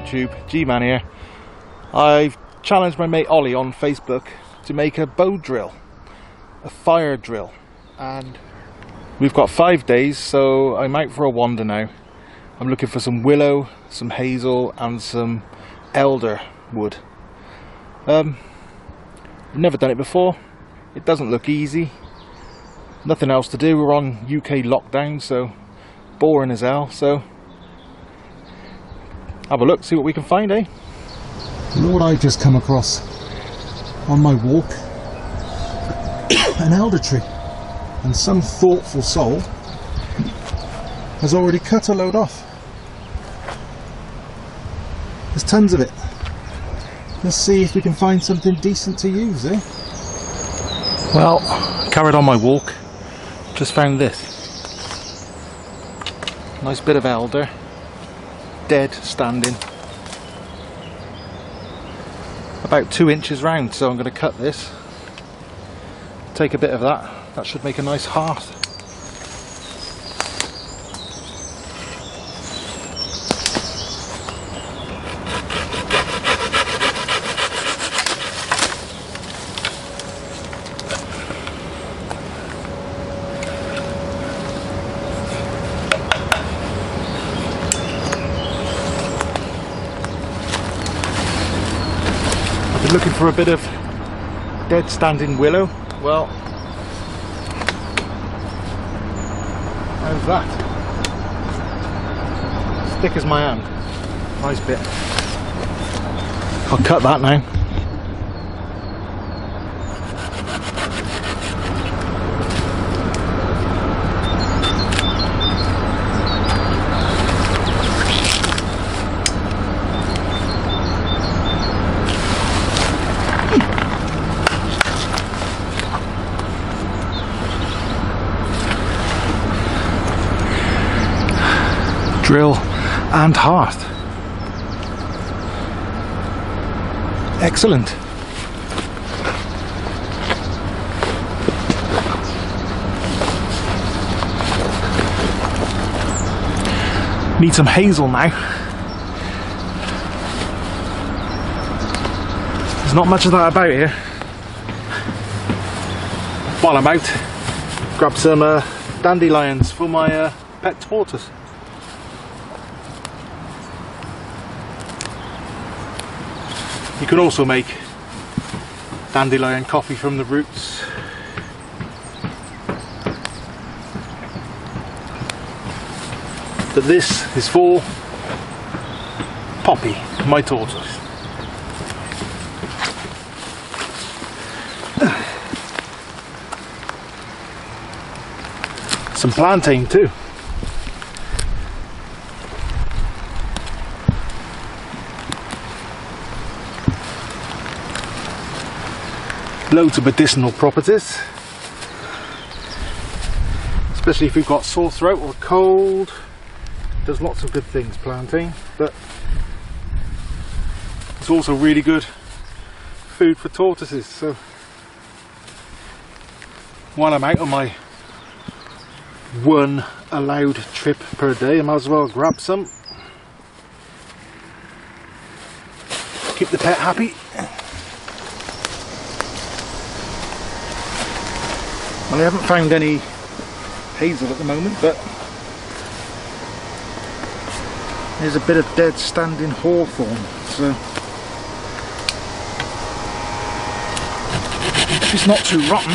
WW2, G-Man here. I've challenged my mate Ollie on Facebook to make a bow drill, a fire drill, and we've got 5 days, so I'm out for a wander now. I'm looking for some willow, some hazel and some elder wood. I've never done it before. It doesn't look easy. Nothing else to do. We're on UK lockdown, so boring as hell. So have a look, see what we can find, eh? Lord, I just come across on my walk an elder tree, and some thoughtful soul has already cut a load off. There's tons of it. Let's see if we can find something decent to use, eh? Well, carried on my walk, just found this. Nice bit of elder, dead standing. About 2 inches round, so I'm going to cut this. Take a bit of that. That should make a nice hearth. I've been looking for a bit of dead standing willow. Well, how's that? Thick as my hand. Nice bit. I'll cut that now. Drill and hearth. Excellent. Need some hazel now. There's not much of that about here. While I'm out, grab some dandelions for my pet tortoise. You can also make dandelion coffee from the roots. But this is for Poppy, my tortoise. Some plantain too. Loads of medicinal properties, especially if you've got sore throat or cold. Does lots of good things, plantain, but it's also really good food for tortoises. So while I'm out on my one allowed trip per day, I might as well grab some. Keep the pet happy. Well, I haven't found any hazel at the moment, but there's a bit of dead standing hawthorn, so it's not too rotten.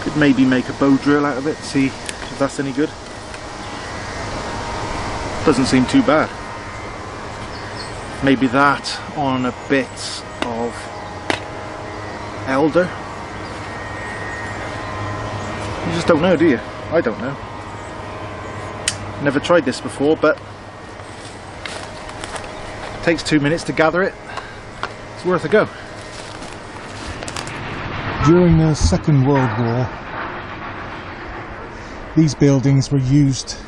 Could maybe make a bow drill out of it, see if that's any good. Doesn't seem too bad. Maybe that on a bit of elder. You just don't know, do you? I don't know. Never tried this before, but it takes 2 minutes to gather it. It's worth a go. During the Second World War, these buildings were used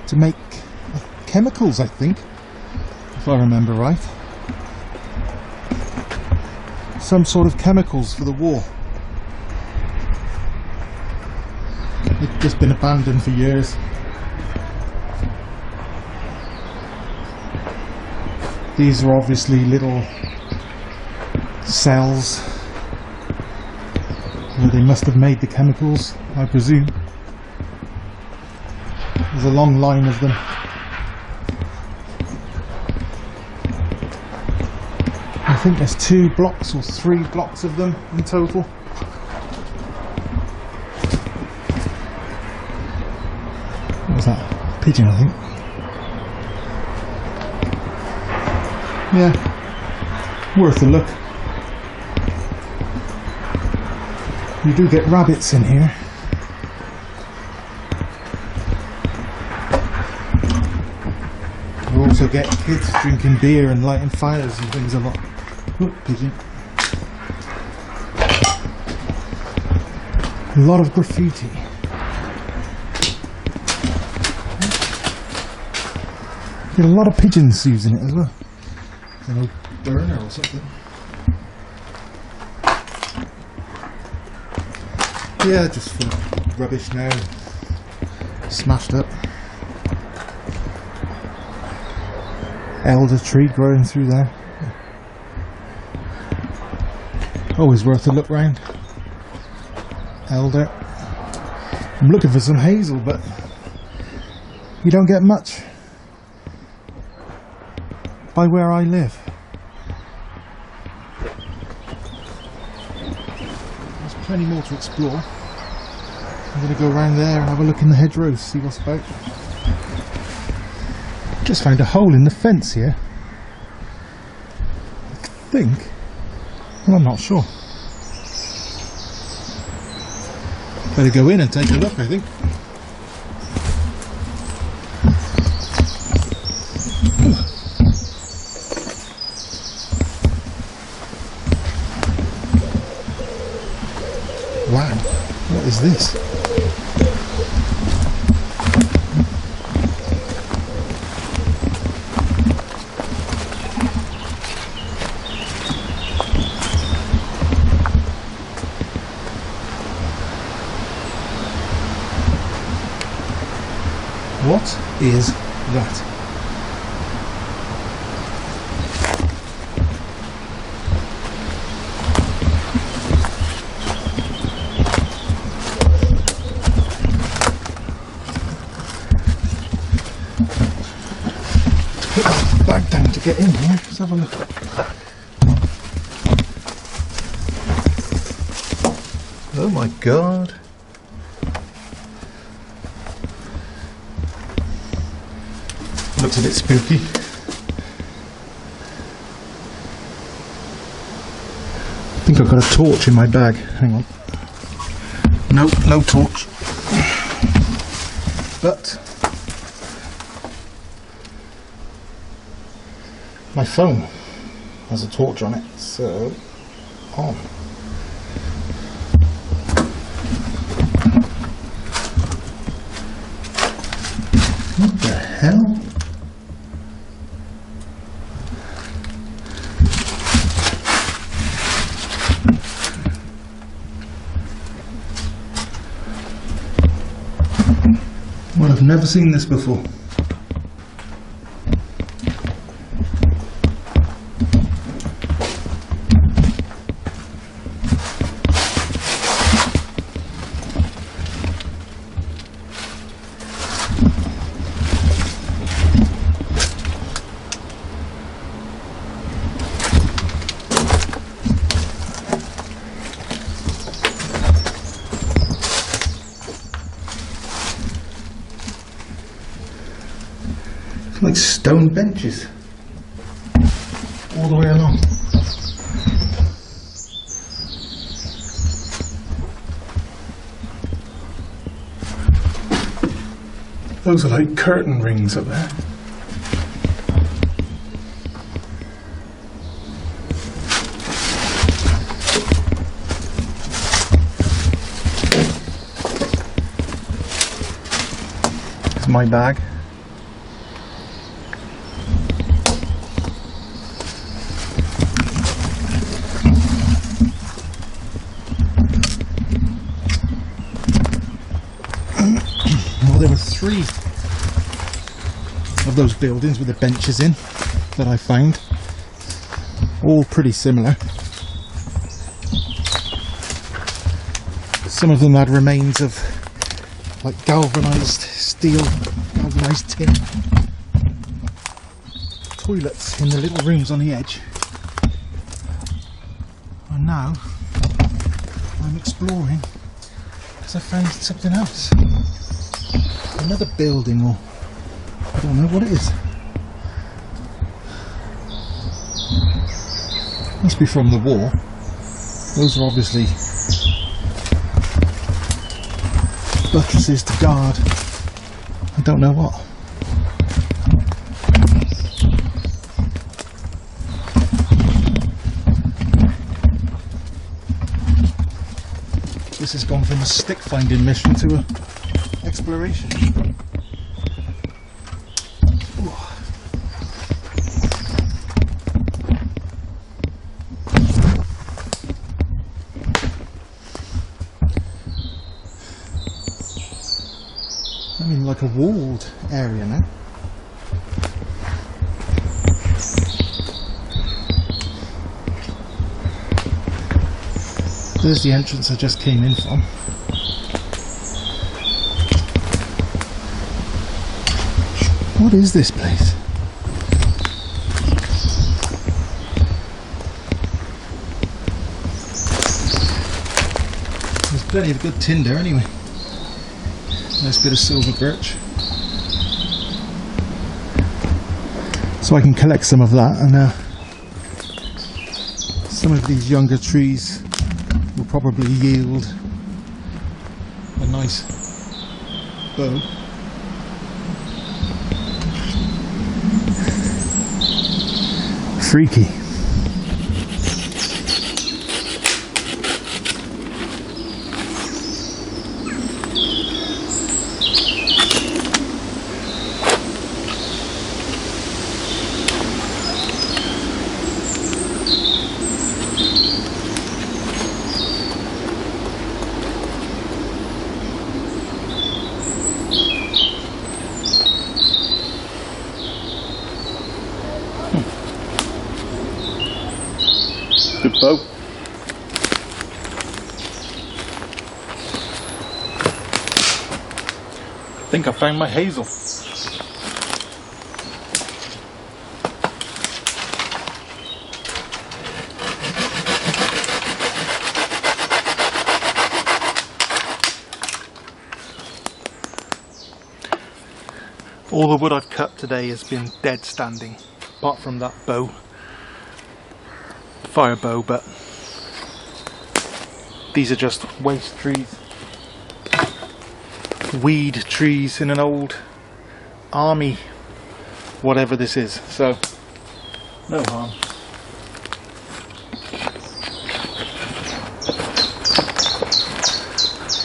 to make chemicals, I think, if I remember right. Some sort of chemicals for the war. just been abandoned for years. These are obviously little cells where they must have made the chemicals, I presume. There's a long line of them. I think there's 2 blocks or 3 blocks of them in total. What was that? Pigeon, I think. Yeah, worth a look. You do get rabbits in here. You also get kids drinking beer and lighting fires and things a lot. Oh, pigeon. A lot of graffiti. Get a lot of pigeons using it as well. An old burner or something. Yeah, just full of rubbish now. Smashed up. Elder tree growing through there. Always worth a look round. Elder. I'm looking for some hazel, but you don't get much by where I live. There's plenty more to explore. I'm going to go around there and have a look in the hedgerows, see what's about. Just found a hole in the fence here. I think. Well, I'm not sure. Better go in and take a look, I think. Wow, what is this? What is that? Put that bag down to get in here. Let's have a look. Oh my god. Looks a bit spooky. I think I've got a torch in my bag. Hang on. Nope, no torch. But my phone has a torch on it, so on. What the hell? Well, I've never seen this before. Like stone benches all the way along. Those are like curtain rings up there. It's my bag. 3 of those buildings with the benches in that I found. All pretty similar. Some of them had remains of like galvanised steel, galvanised tin. Toilets in the little rooms on the edge. And now I'm exploring because I found something else. Another building, or I don't know what it is. Must be from the war. Those are obviously buttresses to guard I don't know what. This has gone from a stick finding mission to a exploration. Ooh. I'm in like a walled area now. There's the entrance I just came in from. What is this place? There's plenty of good tinder anyway. Nice bit of silver birch. So I can collect some of that, and some of these younger trees will probably yield a nice bow. Freaky. Good bow. I think I found my hazel. All the wood I've cut today has been dead standing, apart from that bow. Fire bow, but these are just waste trees, weed trees in an old army whatever this is, so no harm.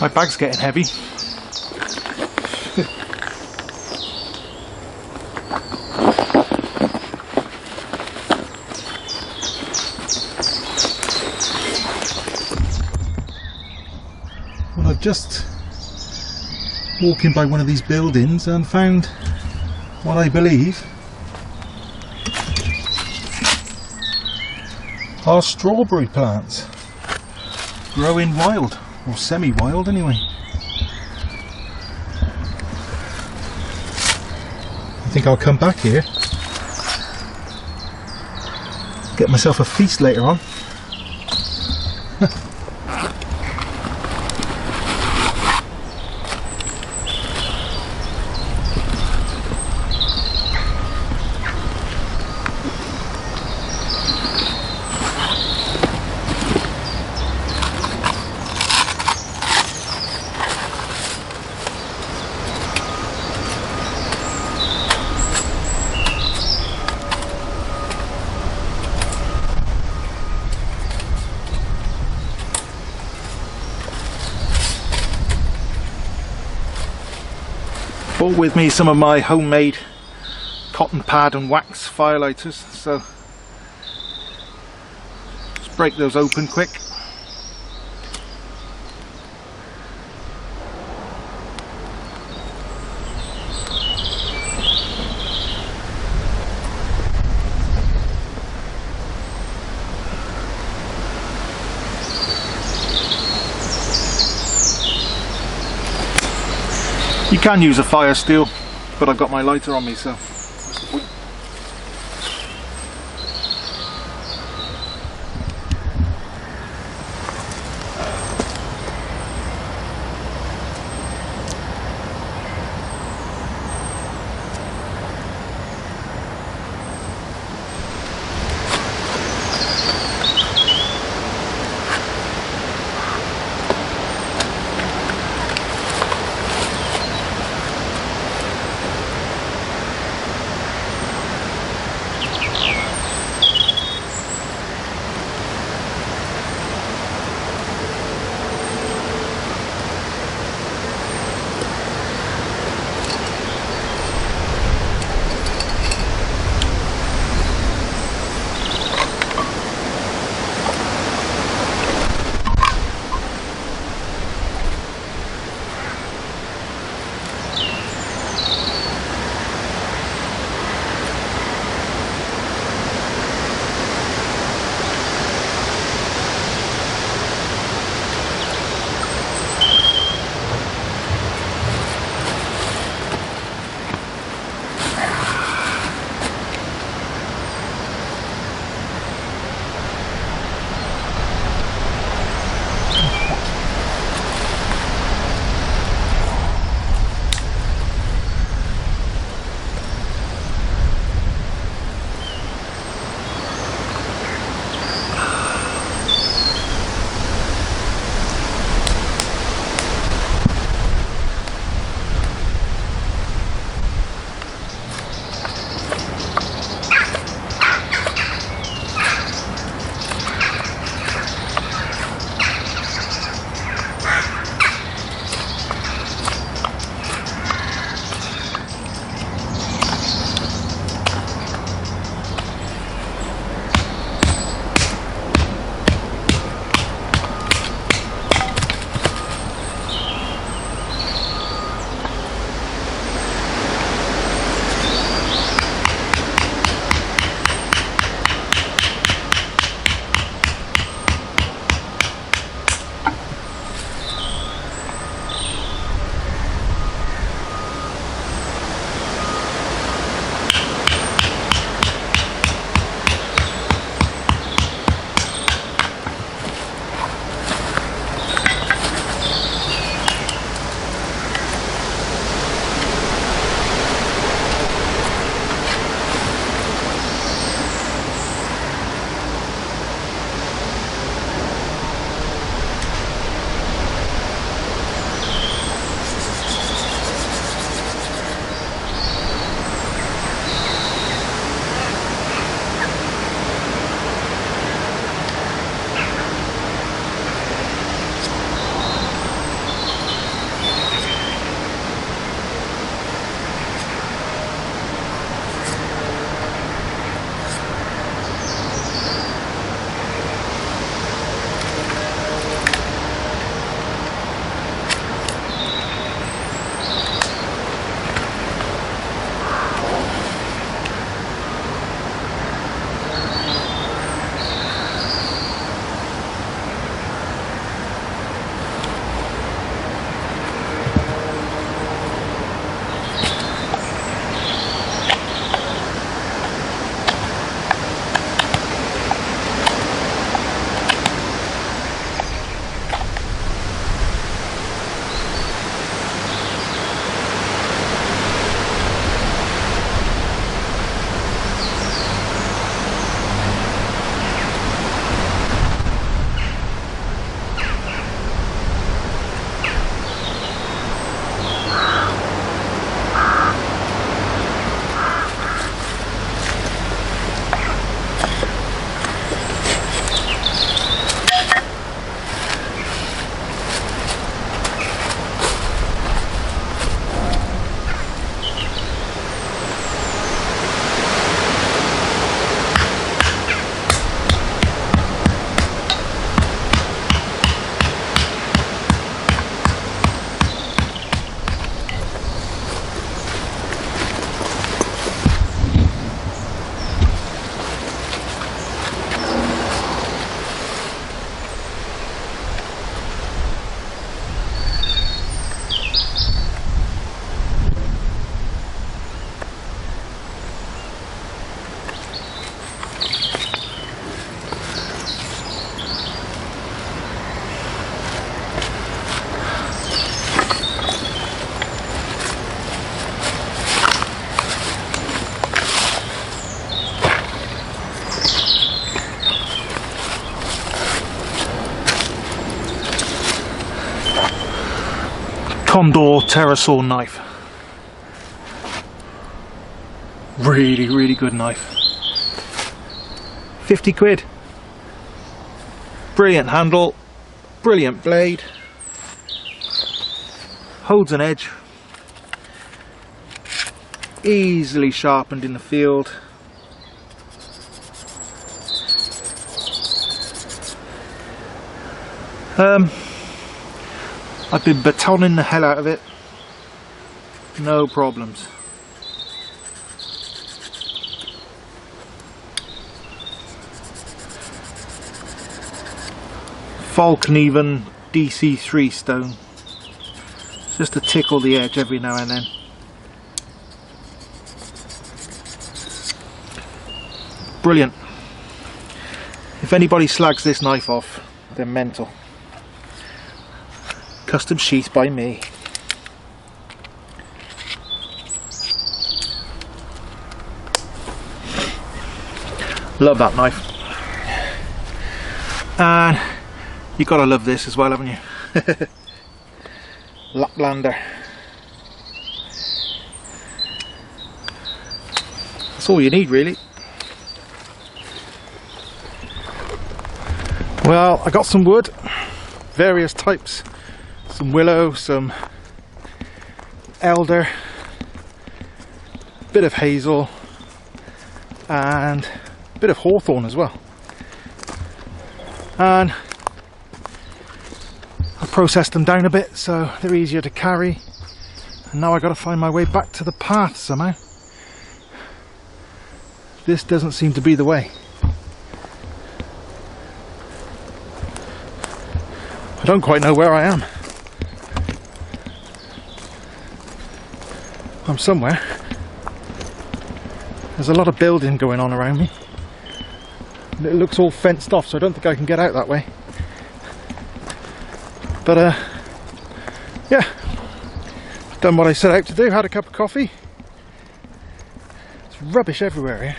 My bag's getting heavy. Just walking by one of these buildings and found what I believe are strawberry plants growing wild, or semi-wild anyway. I think I'll come back here, get myself a feast later on. Brought with me some of my homemade cotton pad and wax firelighters, so let's break those open quick. can use a fire steel, but I've got my lighter on me, so what's the point? Condor terrasaur knife. Really good knife. 50 quid. Brilliant handle, brilliant blade, holds an edge, easily sharpened in the field. I've been batoning the hell out of it, no problems. Falcon DC3 stone, just to tickle the edge every now and then. Brilliant. If anybody slags this knife off, they're mental. Custom sheath by me. Love that knife. And you gotta love this as well, haven't you? Laplander. That's all you need, really. Well, I got some wood, various types. Some willow, some elder, bit of hazel, and a bit of hawthorn as well. And I processed them down a bit so they're easier to carry. And now I've got to find my way back to the path somehow. This doesn't seem to be the way. I don't quite know where I am. I'm somewhere. There's a lot of building going on around me. It looks all fenced off, so I don't think I can get out that way. But yeah, done what I set out to do, had a cup of coffee. It's rubbish everywhere here.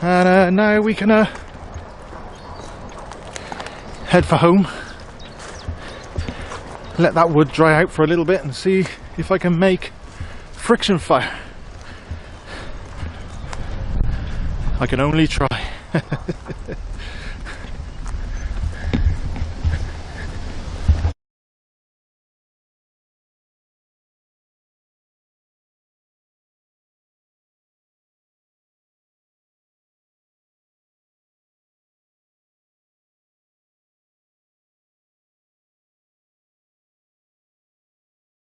And now we can head for home. Let that wood dry out for a little bit and see if I can make friction fire. I can only try.